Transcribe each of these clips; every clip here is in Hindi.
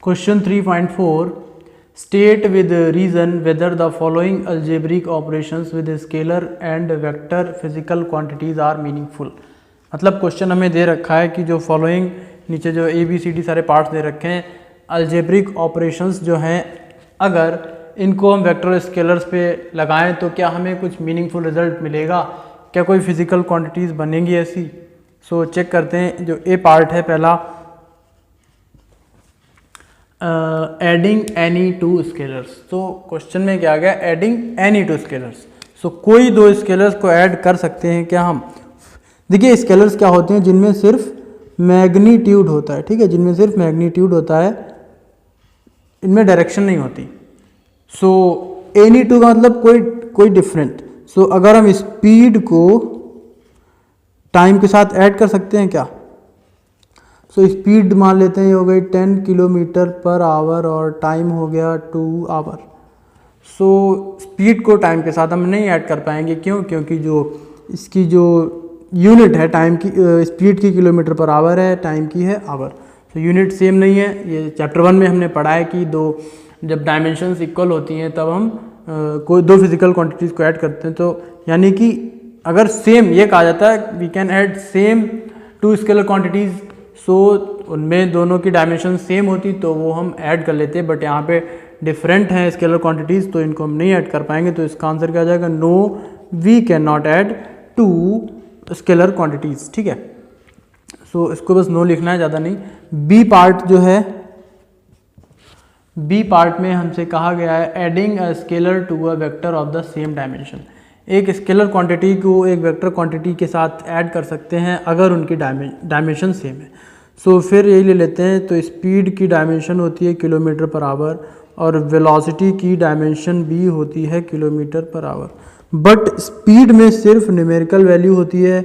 Question 3.4 state with reason whether the following algebraic operations with scalar and vector physical quantities are meaningful. मतलब क्वेश्चन हमें दे रखा है कि जो फॉलोइंग नीचे जो ABCD सारे पार्ट्स दे रखे हैं, अलजेब्रिक ऑपरेशंस जो हैं, अगर इनको हम वेक्टर और स्केलर्स पे लगाएं तो क्या हमें कुछ मीनिंगफुल रिजल्ट मिलेगा, क्या कोई फिजिकल क्वांटिटीज़ बनेंगी ऐसी। सो चेक करते हैं। जो ए पार्ट है पहला, एडिंग एनी टू स्केलर्स। तो क्वेश्चन में क्या आ गया, एडिंग एनी टू स्केलर्स। सो कोई दो स्केलर्स को ऐड कर सकते हैं क्या हम। देखिए स्केलर्स क्या होते हैं, जिनमें सिर्फ मैग्नीट्यूड होता है, ठीक है, जिनमें सिर्फ मैग्नीट्यूड होता है, इनमें डायरेक्शन नहीं होती। सो एनी टू का मतलब कोई डिफरेंट। सो अगर हम स्पीड को टाइम के साथ ऐड कर सकते हैं क्या। सो स्पीड मान लेते हैं ये हो गई 10 किलोमीटर पर आवर और टाइम हो गया 2 आवर। सो स्पीड को टाइम के साथ हम नहीं ऐड कर पाएंगे, क्यों, क्योंकि जो इसकी जो यूनिट है टाइम की, स्पीड की किलोमीटर पर आवर है, टाइम की है आवर। तो यूनिट सेम नहीं है। ये चैप्टर 1 में हमने पढ़ा है कि जब डायमेंशंस इक्वल होती हैं तब हम कोई दो फिजिकल क्वांटिटीज़ को ऐड करते हैं। तो यानी कि अगर सेम, ये कहा जाता है we can add same to scalar quantities. So उनमें दोनों की डायमेंशन सेम होती तो वो हम ऐड कर लेते, बट यहाँ पे डिफरेंट हैं स्केलर क्वांटिटीज़, तो इनको हम नहीं ऐड कर पाएंगे। तो इसका आंसर क्या आ जाएगा, no we can not add two scalar quantities, ठीक है। सो इसको बस नो लिखना है, ज़्यादा नहीं। बी पार्ट जो है, बी पार्ट में हमसे कहा गया है adding a scalar to a vector of the same dimension. एक स्केलर क्वांटिटी को एक वेक्टर क्वांटिटी के साथ ऐड कर सकते हैं अगर उनकी डायमेंशन सेम है। सो फिर यही ले लेते हैं। तो स्पीड की डायमेंशन होती है किलोमीटर पर आवर और वेलोसिटी की डायमेंशन भी होती है kilometre per hour, but speed में सिर्फ न्यूमेरिकल वैल्यू होती है,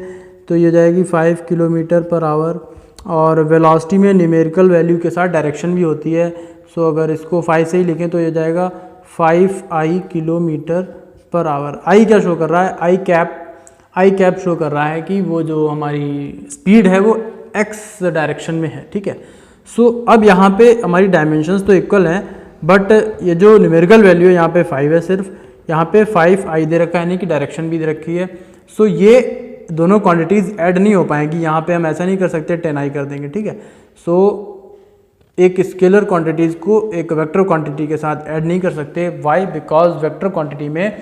तो ये जाएगी 5 किलोमीटर पर आवर, और वेलोसिटी में न्यूमेरिकल वैल्यू के साथ डायरेक्शन भी होती है। सो अगर इसको 5 से ही लिखें तो ये जाएगा 5i किलोमीटर पर आवर। आई क्या शो कर रहा है, आई कैप शो कर रहा है कि वो जो हमारी स्पीड है वो x डायरेक्शन में है, ठीक है। सो अब यहाँ पे हमारी डायमेंशंस तो इक्वल हैं, बट ये जो न्यूमेरिकल वैल्यू है यहाँ पे 5 है सिर्फ, यहाँ पे 5i दे रखा है, यानी कि डायरेक्शन भी दे रखी है। सो ये दोनों क्वांटिटीज़ ऐड नहीं हो पाएंगी। यहाँ पे हम ऐसा नहीं कर सकते 10i कर देंगे, ठीक है। सो एक स्केलर क्वांटिटीज़ को एक वेक्टर क्वांटिटी के साथ ऐड नहीं कर सकते। वाई, बिकॉज वेक्टर क्वांटिटी में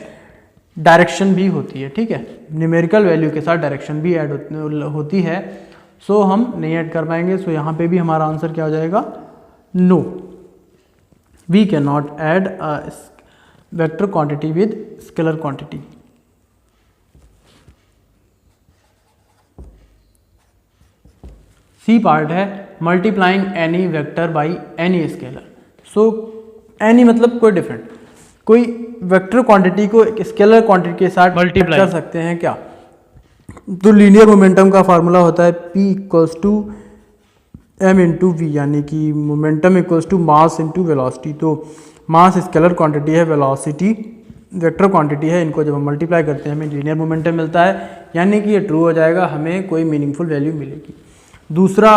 डायरेक्शन भी होती है, ठीक है, न्यूमेरिकल वैल्यू के साथ डायरेक्शन भी ऐड होती है। सो हम नहीं ऐड कर पाएंगे। सो यहाँ पे भी हमारा आंसर क्या हो जाएगा, no we can not add a vector quantity with scalar quantity. C part है multiplying any vector by any scalar. So any मतलब कोई डिफरेंट, कोई वेक्टर क्वांटिटी को एक स्केलर क्वांटिटी के साथ मल्टीप्लाई कर सकते हैं क्या। तो लीनियर मोमेंटम का फार्मूला होता है P equals to m into V, यानी कि momentum equals to mass into velocity. तो मास स्केलर क्वांटिटी है, वेलोसिटी वेक्टर क्वांटिटी है, इनको जब हम मल्टीप्लाई करते हैं हमें लीनियर मोमेंटम मिलता है, यानी कि ये ट्रू हो जाएगा, हमें कोई मीनिंगफुल वैल्यू मिलेगी। दूसरा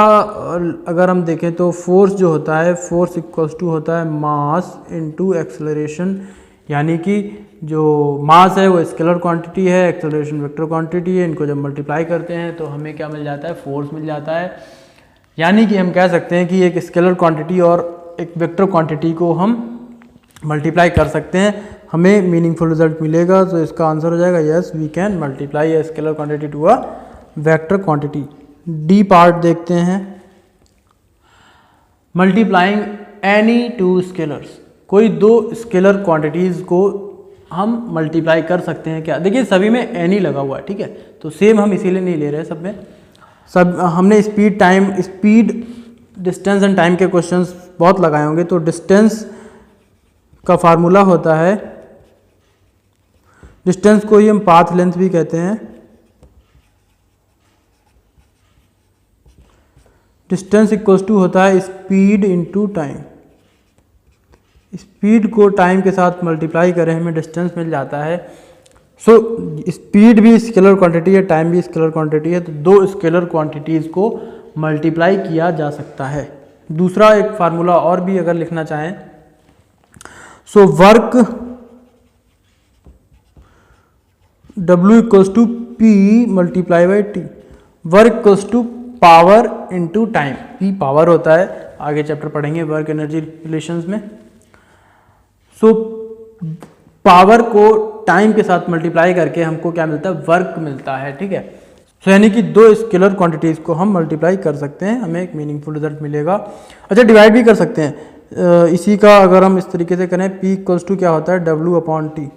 अगर हम देखें तो फोर्स जो होता है, फोर्स इक्वल्स टू होता है मास इनटू एक्सेलरेशन, यानी कि जो मास है वो स्केलर क्वांटिटी है, एक्सेलरेशन वेक्टर क्वांटिटी है, इनको जब मल्टीप्लाई करते हैं तो हमें क्या मिल जाता है, फोर्स मिल जाता है। यानी कि हम कह सकते हैं कि एक स्केलर क्वांटिटी और एक वेक्टर क्वांटिटी को हम मल्टीप्लाई कर सकते हैं, हमें मीनिंगफुल रिजल्ट मिलेगा। तो इसका आंसर हो जाएगा yes, we can multiply a scalar quantity to a vector quantity. D part देखते हैं, मल्टीप्लाइंग एनी टू स्केलर्स। कोई दो स्केलर क्वांटिटीज़ को हम मल्टीप्लाई कर सकते हैं क्या। देखिए सभी में एनी लगा हुआ है, ठीक है, तो सेम हम इसीलिए नहीं ले रहे सब में। सब हमने speed, time, speed, distance and time के क्वेश्चंस बहुत लगाए होंगे। तो डिस्टेंस का फार्मूला होता है, डिस्टेंस को ही हम पाथ लेंथ भी कहते हैं। डिस्टेंस इक्वल्स टू होता है स्पीड इनटू टाइम। स्पीड को टाइम के साथ मल्टीप्लाई करें हमें डिस्टेंस मिल जाता है। सो स्पीड भी स्केलर क्वांटिटी है, टाइम भी स्केलर क्वांटिटी है, तो दो स्केलर क्वांटिटीज़ को मल्टीप्लाई किया जा सकता है। दूसरा एक फार्मूला और भी अगर लिखना चाहें, so work W equals to P multiply by T, work equals to power into time, P power होता है, आगे चैप्टर पढ़ेंगे वर्क एनर्जी रिलेशंस में। सो पावर को टाइम के साथ मल्टीप्लाई करके हमको क्या मिलता है, वर्क मिलता है, ठीक है। सो यानी कि दो स्केलर क्वांटिटीज़ को हम मल्टीप्लाई कर सकते हैं, हमें एक मीनिंगफुल रिजल्ट मिलेगा। अच्छा, डिवाइड भी कर सकते हैं, इसी का अगर हम इस तरीके से करें, P इक्वल्स टू क्या होता है, W upon T,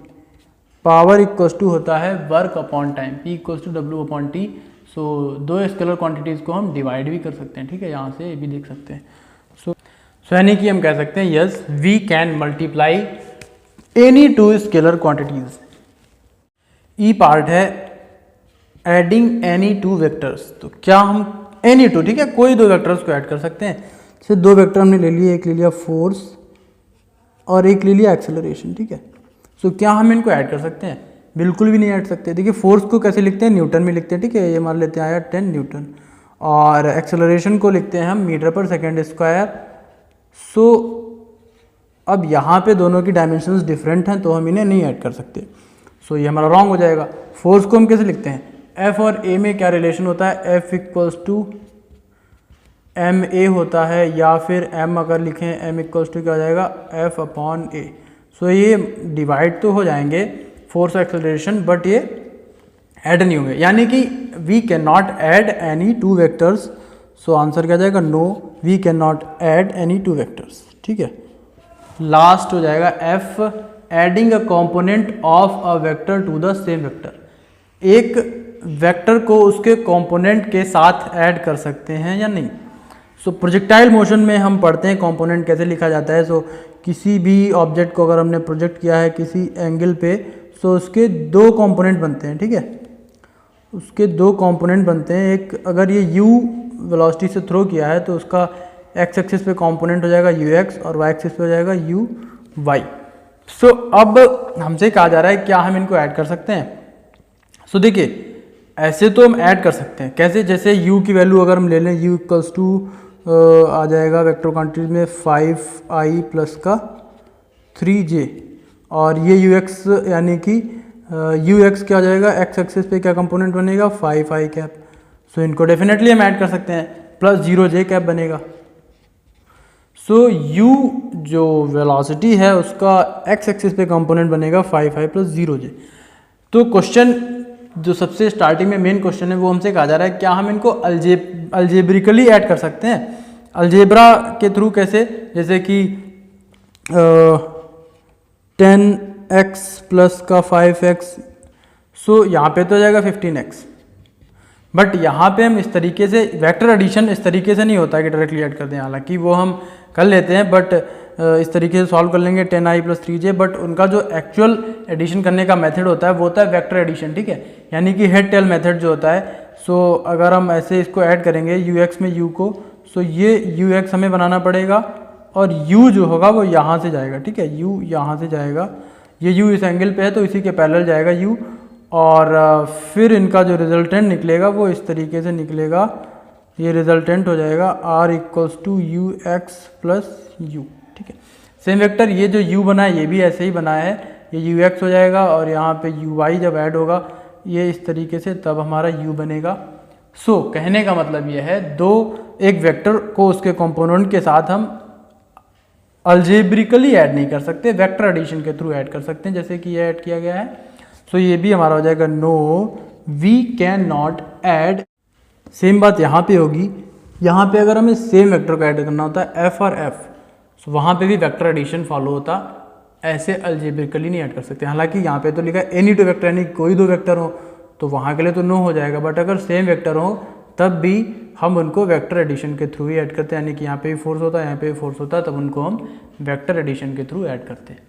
power equals to होता है work upon time, P equals to W upon T। So दो स्केलर क्वांटिटीज़ को हम डिवाइड भी कर सकते हैं, ठीक है, यहाँ से ये भी देख सकते हैं। सो यानी कि हम कह सकते हैं yes we can multiply any two scalar quantities. E part है एडिंग एनी टू वेक्टर्स, तो क्या हम एनी टू, ठीक है, कोई दो वेक्टर्स को ऐड कर सकते हैं। जैसे दो वेक्टर हमने ले लिए, एक ले लिया फोर्स और एक ले लिया एक्सेलरेशन, ठीक है। सो क्या हम इनको ऐड कर सकते हैं, बिल्कुल भी नहीं ऐड सकते। देखिए फोर्स को कैसे लिखते हैं, न्यूटन में लिखते हैं, ठीक है, ये मान लेते हैं आया 10 न्यूटन, और एक्सेलरेशन को लिखते हैं हम मीटर पर सेकेंड स्क्वायर। सो अब यहाँ पे दोनों की डायमेंशंस डिफरेंट हैं, तो हम इन्हें नहीं ऐड कर सकते। सो ये हमारा रॉन्ग हो जाएगा। फोर्स को हम कैसे लिखते हैं, F और A में क्या रिलेशन होता है, F equals to M A होता है, या फिर M अगर लिखें M इक्वल्स टू क्या हो जाएगा, F अपॉन A। सो ये डिवाइड तो हो जाएंगे फोर्स एक्सेलरेशन, बट ये ऐड नहीं होंगे, यानी कि we can not add any two vectors. So answer क्या जाएगा, no we can not add any two vectors, ठीक है। लास्ट हो जाएगा F, adding a component of a vector to the same vector. एक वेक्टर को उसके कंपोनेंट के साथ ऐड कर सकते हैं या नहीं। सो प्रोजेक्टाइल मोशन में हम पढ़ते हैं कंपोनेंट कैसे लिखा जाता है। सो किसी भी ऑब्जेक्ट को अगर हमने प्रोजेक्ट किया है किसी एंगल पे, सो उसके दो कंपोनेंट बनते हैं, ठीक है, उसके दो कंपोनेंट बनते हैं। एक अगर ये u वेलोसिटी से थ्रो किया है तो उसका x एक्सिस पे कंपोनेंट हो जाएगा ux और y एक्सिस पे हो जाएगा uy। सो अब हमसे कहा जा रहा है क्या हम इनको ऐड कर सकते हैं। सो देखिए ऐसे तो हम ऐड कर सकते हैं, कैसे, जैसे u की वैल्यू अगर हम ले लें, u इक्वल्स टू आ जाएगा वेक्टर क्वांटिटी में 5i प्लस का 3j, और ये ux यानी कि ux क्या हो जाएगा, x एक्सिस पे क्या कंपोनेंट बनेगा, 5i कैप। सो इनको डेफिनेटली हम ऐड कर सकते हैं, प्लस 0j कैप बनेगा। सो u जो वेलोसिटी है उसका x एक्सिस पे कंपोनेंट बनेगा 5i प्लस 0j। तो क्वेश्चन जो सबसे स्टार्टिंग में मेन क्वेश्चन है वो हमसे कहा जा रहा है क्या हम इनको अल्जेब्रिकली ऐड कर सकते हैं। अल्जेब्रा के थ्रू कैसे, जैसे कि 10x प्लस का 5x, सो यहाँ पे तो हो जाएगा 15x, बट यहाँ पे हम इस तरीके से वेक्टर एडिशन इस तरीके से नहीं होता कि डायरेक्टली ऐड कर दें, हालांकि वो हम कर लेते हैं, बट इस तरीके से सॉल्व कर लेंगे 10i प्लस 3j, बट उनका जो एक्चुअल एडिशन करने का मेथड होता है वो होता है वेक्टर एडिशन, ठीक है, यानी कि हेड टेल मेथड जो होता है। सो अगर हम ऐसे इसको ऐड करेंगे ux में u को, सो ये ux हमें बनाना पड़ेगा और u जो होगा वो यहाँ से जाएगा, ठीक है, u यहाँ से जाएगा, ये u इस एंगल पे है तो इसी के पैरेलल जाएगा u, और फिर इनका जो रिजल्टेंट निकलेगा वो इस तरीके से निकलेगा, ये रिजल्टेंट हो जाएगा r equals to ux plus u, ठीक है। सेम वेक्टर ये जो u बना है ये भी ऐसे ही बना है, ये ux हो जाएगा और यहाँ पे uy जब ऐड होगा ये इस तरीके से, तब हमारा u बनेगा। सो कहने का मतलब ये है एक वेक्टर को उसके कंपोनेंट के साथ हम अल्जेब्रिकली ऐड नहीं कर सकते, वेक्टर एडिशन के थ्रू ऐड कर सकते हैं, जैसे कि ये ऐड किया गया है। सो ये भी हमारा हो जाएगा no we can not add. Same बात यहाँ पे होगी, यहाँ पे अगर हमें सेम वेक्टर को ऐड करना होता है f और f, सो वहाँ पे भी वेक्टर एडिशन फॉलो होता, ऐसे अल्जेब्रिकली नहीं ऐड कर सकते। हालांकि यहाँ पे तो लिखा है एनी टू वेक्टर, यानी कोई दो वेक्टर हो, तो वहाँ के लिए तो नो हो जाएगा, बट अगर सेम वेक्टर हो तब भी हम उनको वेक्टर एडिशन के थ्रू ही ऐड करते हैं, यानी कि यहाँ पे भी फोर्स होता है, यहाँ पे भी फोर्स होता है, तब उनको हम वेक्टर एडिशन के थ्रू ऐड करते हैं।